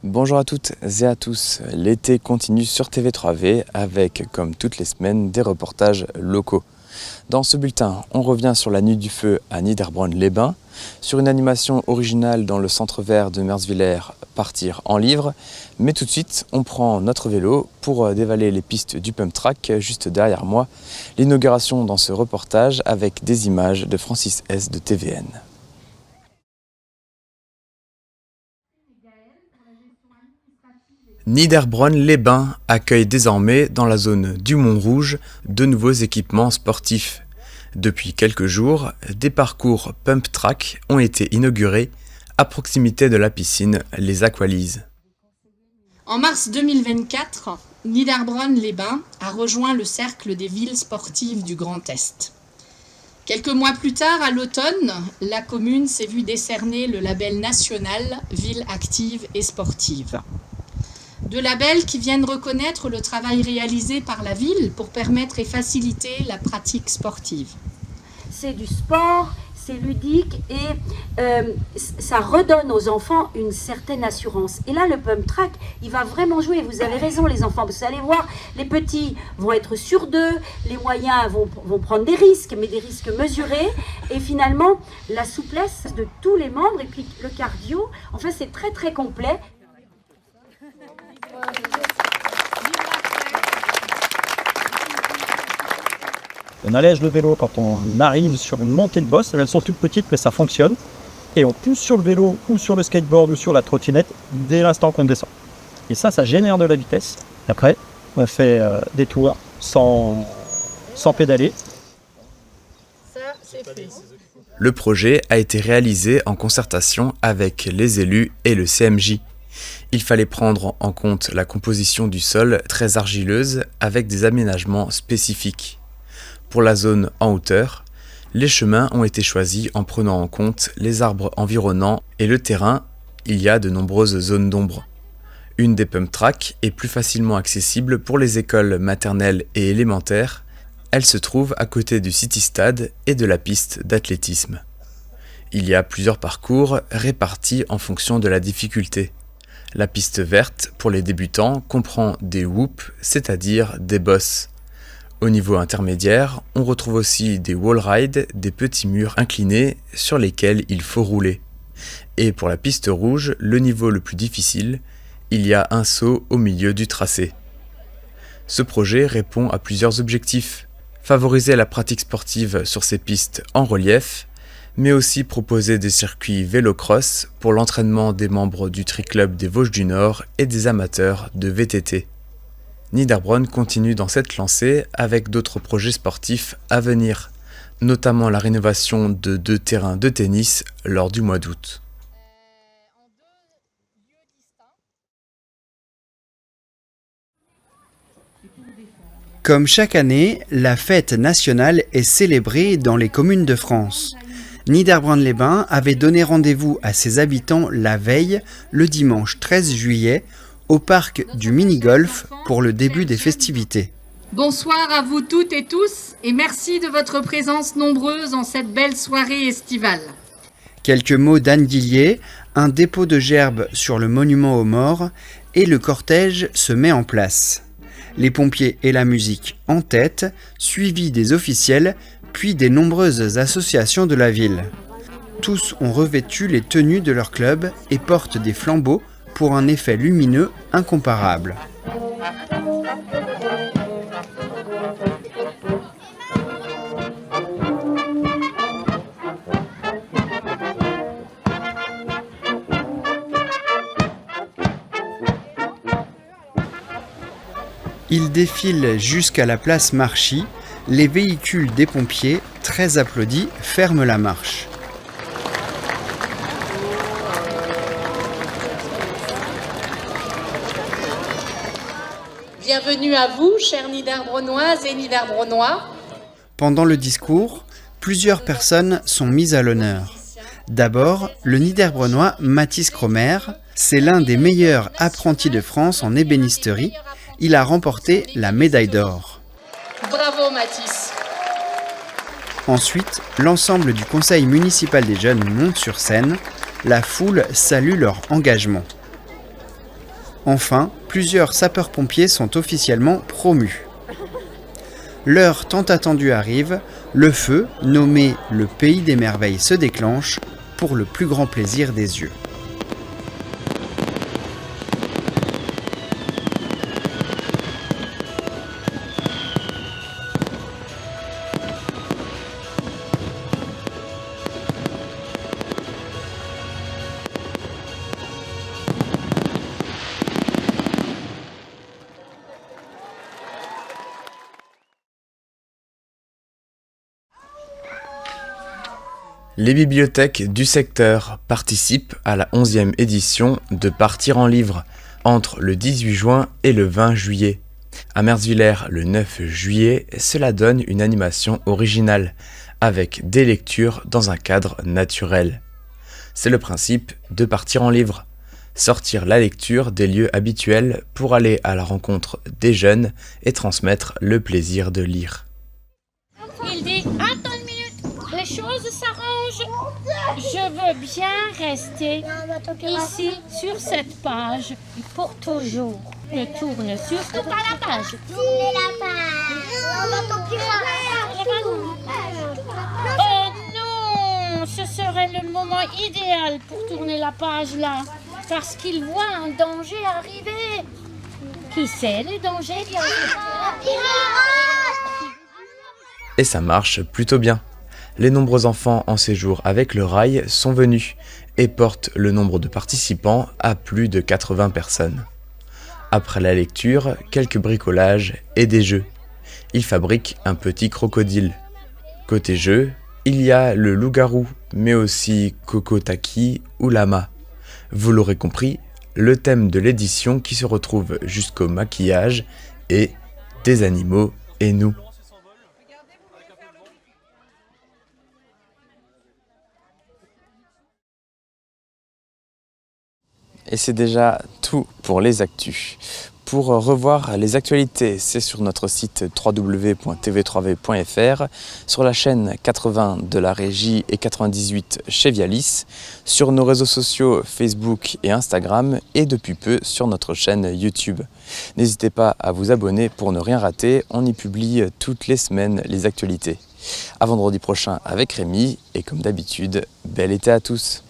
Bonjour à toutes et à tous, l'été continue sur TV3V avec, comme toutes les semaines, des reportages locaux. Dans ce bulletin, on revient sur la Nuit du Feu à Niederbronn-les-Bains, sur une animation originale dans le centre vert de Merswiller, Partir en livre, mais tout de suite, on prend notre vélo pour dévaler les pistes du pump track juste derrière moi. L'inauguration dans ce reportage avec des images de Francis S de TVN. Niederbronn-les-Bains accueille désormais dans la zone du Mont-Rouge de nouveaux équipements sportifs. Depuis quelques jours, des parcours pump track ont été inaugurés à proximité de la piscine Les Aqualises. En mars 2024, Niederbronn-les-Bains a rejoint le cercle des villes sportives du Grand Est. Quelques mois plus tard, à l'automne, la commune s'est vue décerner le label national Ville active et sportive. Deux labels qui viennent reconnaître le travail réalisé par la ville pour permettre et faciliter la pratique sportive. C'est du sport, c'est ludique et ça redonne aux enfants une certaine assurance. Et là, le pump track, il va vraiment jouer. Vous avez raison, les enfants. Vous allez voir, les petits vont être sûrs d'eux, les moyens vont prendre des risques, mais des risques mesurés. Et finalement, la souplesse de tous les membres et puis le cardio, enfin, c'est très, très complet. On allège le vélo quand on arrive sur une montée de bosse. Elles sont toutes petites, mais ça fonctionne. Et on pousse sur le vélo ou sur le skateboard ou sur la trottinette dès l'instant qu'on descend. Et ça génère de la vitesse. Et après, on fait des tours sans pédaler. Ça, c'est fait. Le projet a été réalisé en concertation avec les élus et le CMJ. Il fallait prendre en compte la composition du sol très argileuse avec des aménagements spécifiques. Pour la zone en hauteur, les chemins ont été choisis en prenant en compte les arbres environnants et le terrain. Il y a de nombreuses zones d'ombre. Une des pump tracks est plus facilement accessible pour les écoles maternelles et élémentaires. Elle se trouve à côté du City Stade et de la piste d'athlétisme. Il y a plusieurs parcours répartis en fonction de la difficulté. La piste verte, pour les débutants, comprend des whoops, c'est-à-dire des bosses. Au niveau intermédiaire, on retrouve aussi des wall rides, des petits murs inclinés sur lesquels il faut rouler. Et pour la piste rouge, le niveau le plus difficile, il y a un saut au milieu du tracé. Ce projet répond à plusieurs objectifs. Favoriser la pratique sportive sur ces pistes en relief, mais aussi proposer des circuits vélo-cross pour l'entraînement des membres du tri-club des Vosges du Nord et des amateurs de VTT. Niederbronn continue dans cette lancée avec d'autres projets sportifs à venir, notamment la rénovation de 2 terrains de tennis lors du mois d'août. Comme chaque année, la fête nationale est célébrée dans les communes de France. Niederbronn-les-Bains avait donné rendez-vous à ses habitants la veille, le dimanche 13 juillet, au parc du mini-golf pour le début des festivités. Bonsoir à vous toutes et tous et merci de votre présence nombreuse en cette belle soirée estivale. Quelques mots d'Anne Guillier, un dépôt de gerbes sur le monument aux morts et le cortège se met en place. Les pompiers et la musique en tête, suivis des officiels, puis des nombreuses associations de la ville. Tous ont revêtu les tenues de leur club et portent des flambeaux pour un effet lumineux incomparable. Ils défilent jusqu'à la place Marchis. Les véhicules des pompiers, très applaudis, ferment la marche. Bienvenue à vous, chères Niederbronnoises et Niederbronnois. Pendant le discours, plusieurs personnes sont mises à l'honneur. D'abord, le Niederbronnois Mathis Cromer, c'est l'un des meilleurs apprentis de France en ébénisterie. Il a remporté la médaille d'or. Bravo Mathis. Ensuite, l'ensemble du conseil municipal des jeunes monte sur scène. La foule salue leur engagement. Enfin, plusieurs sapeurs-pompiers sont officiellement promus. L'heure tant attendue arrive, le feu, nommé le Pays des Merveilles, se déclenche pour le plus grand plaisir des yeux. Les bibliothèques du secteur participent à la 11e édition de Partir en livre, entre le 18 juin et le 20 juillet. À Merzwiller, le 9 juillet, cela donne une animation originale, avec des lectures dans un cadre naturel. C'est le principe de Partir en livre, sortir la lecture des lieux habituels pour aller à la rencontre des jeunes et transmettre le plaisir de lire. Il dit « Attends une minute, les choses s'arrangent. Je veux bien rester ici, sur cette page, pour toujours. Je tourne sur cette page. Tournez la page. On va Oh non, ce serait le moment idéal pour tourner la page là, parce qu'il voit un danger arriver. Qui sait le danger Et ça marche plutôt bien. Les nombreux enfants en séjour avec le rail sont venus et portent le nombre de participants à plus de 80 personnes. Après la lecture, quelques bricolages et des jeux. Ils fabriquent un petit crocodile. Côté jeu, il y a le loup-garou, mais aussi Kokotaki ou Lama. Vous l'aurez compris, le thème de l'édition qui se retrouve jusqu'au maquillage est des animaux et nous. Et c'est déjà tout pour les actus. Pour revoir les actualités, c'est sur notre site www.tv3v.fr, sur la chaîne 80 de la Régie et 98 chez Vialis, sur nos réseaux sociaux Facebook et Instagram et depuis peu sur notre chaîne YouTube. N'hésitez pas à vous abonner pour ne rien rater, on y publie toutes les semaines les actualités. À vendredi prochain avec Rémi et comme d'habitude, bel été à tous!